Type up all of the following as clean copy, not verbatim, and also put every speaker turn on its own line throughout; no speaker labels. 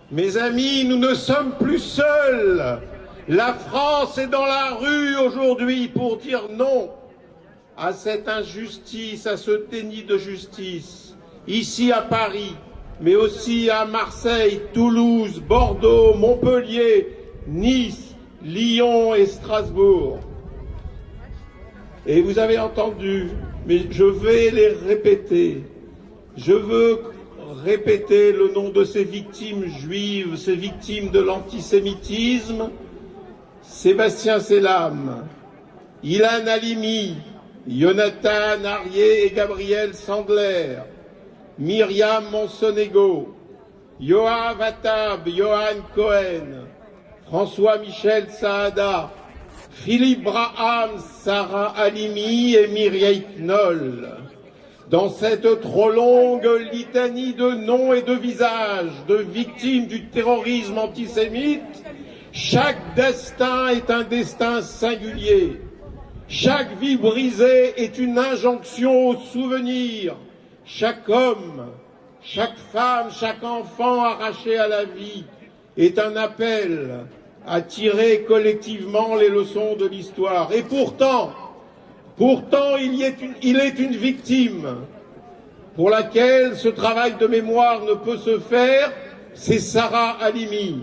Mes amis, nous ne sommes plus seuls. La France est dans la rue aujourd'hui pour dire non à cette injustice, à ce déni de justice, ici à Paris, mais aussi à Marseille, Toulouse, Bordeaux, Montpellier, Nice, Lyon et Strasbourg. Et vous avez entendu, mais je vais les répéter. Je veux répéter le nom de ces victimes juives, ces victimes de l'antisémitisme: Sébastien Selam, Ilan Halimi, Jonathan Arié et Gabriel Sandler, Myriam Monsonego, Yoav Attab, Johan Cohen, François-Michel Saada, Philippe Braham, Sarah Halimi et Mireille Knoll. Dans cette trop longue litanie de noms et de visages de victimes du terrorisme antisémite, chaque destin est un destin singulier. Chaque vie brisée est une injonction au souvenir. Chaque homme, chaque femme, chaque enfant arraché à la vie est un appel à tirer collectivement les leçons de l'histoire. Et pourtant, il est une victime pour laquelle ce travail de mémoire ne peut se faire, c'est Sarah Halimi.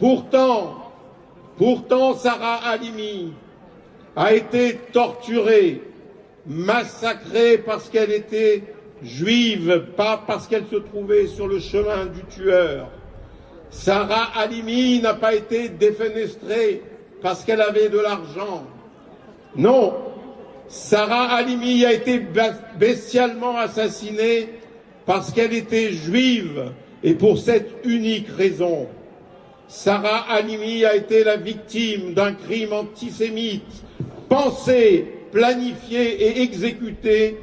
Pourtant, Sarah Halimi a été torturée, massacrée parce qu'elle était juive, pas parce qu'elle se trouvait sur le chemin du tueur. Sarah Halimi n'a pas été défenestrée parce qu'elle avait de l'argent. Non, Sarah Halimi a été bestialement assassinée parce qu'elle était juive, et pour cette unique raison. Sarah Halimi a été la victime d'un crime antisémite, pensé, planifié et exécuté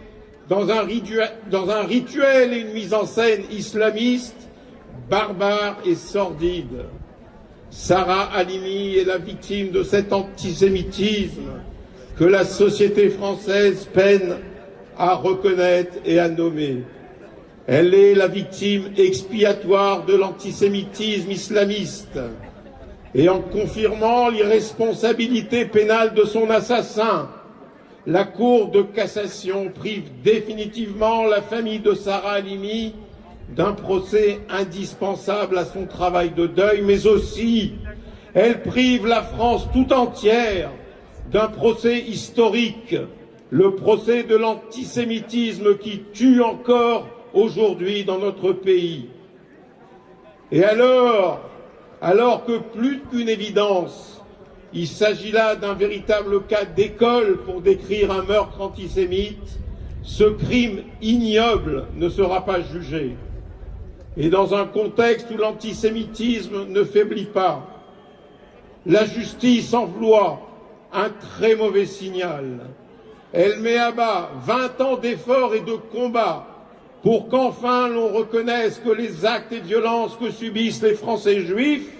dans un rituel et une mise en scène islamiste barbare et sordide. Sarah Halimi est la victime de cet antisémitisme que la société française peine à reconnaître et à nommer. Elle est la victime expiatoire de l'antisémitisme islamiste. Et en confirmant l'irresponsabilité pénale de son assassin, la Cour de cassation prive définitivement la famille de Sarah Halimi d'un procès indispensable à son travail de deuil, mais aussi elle prive la France tout entière d'un procès historique, le procès de l'antisémitisme qui tue encore aujourd'hui dans notre pays. Et alors que plus qu'une évidence, il s'agit là d'un véritable cas d'école pour décrire un meurtre antisémite, ce crime ignoble ne sera pas jugé. Et dans un contexte où l'antisémitisme ne faiblit pas, la justice envoie un très mauvais signal. Elle met à bas 20 ans d'efforts et de combats pour qu'enfin l'on reconnaisse que les actes et violences que subissent les Français juifs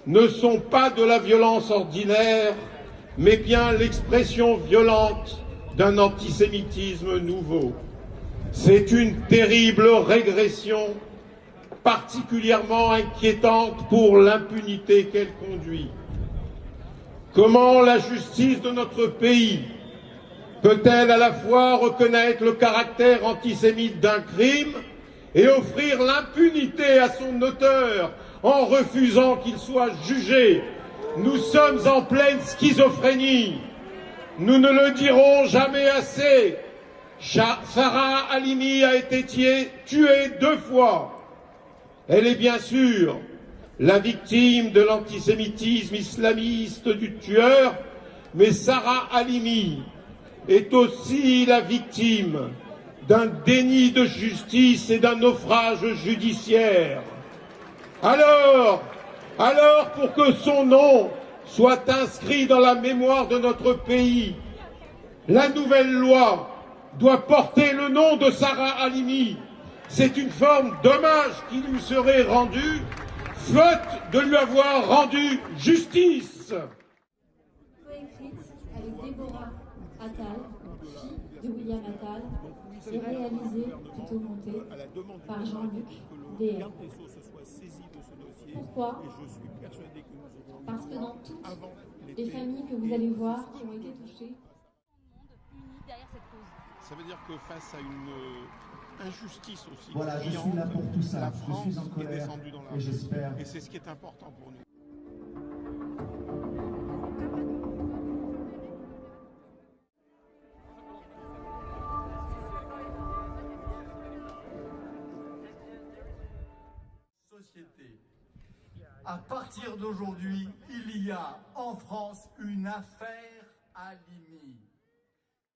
ne sont pas de la violence ordinaire, mais bien l'expression violente d'un antisémitisme nouveau. C'est une terrible régression, particulièrement inquiétante pour l'impunité qu'elle conduit. Comment la justice de notre pays peut-elle à la fois reconnaître le caractère antisémite d'un crime et offrir l'impunité à son auteur en refusant qu'il soit jugé? Nous sommes en pleine schizophrénie. Nous ne le dirons jamais assez. Sarah Halimi a été tuée 2 fois. Elle est bien sûr la victime de l'antisémitisme islamiste du tueur, mais Sarah Halimi est aussi la victime d'un déni de justice et d'un naufrage judiciaire. Alors, pour que son nom soit inscrit dans la mémoire de notre pays, la nouvelle loi doit porter le nom de Sarah Halimi. C'est une forme d'hommage qui lui serait rendue, faute de lui avoir rendu justice.
Coécrite avec Déborah Attal, fille de William Attal, et réalisée, plutôt montée, par Jean-Luc DR. Pourquoi?
Et je suis persuadé que nous aurons
Parce que dans toutes
avant
les familles que vous allez voir qui ont été touchées,
unis derrière cette cause.
Ça veut dire que face à une injustice aussi
Voilà, je
criante,
suis là pour tout ça.
la
Je
France
suis en
est
colère
descendue dans la
et
rue.
j'espère.
Et c'est ce qui est important pour nous.
Société. À partir d'aujourd'hui, il y a en France une affaire Halimi.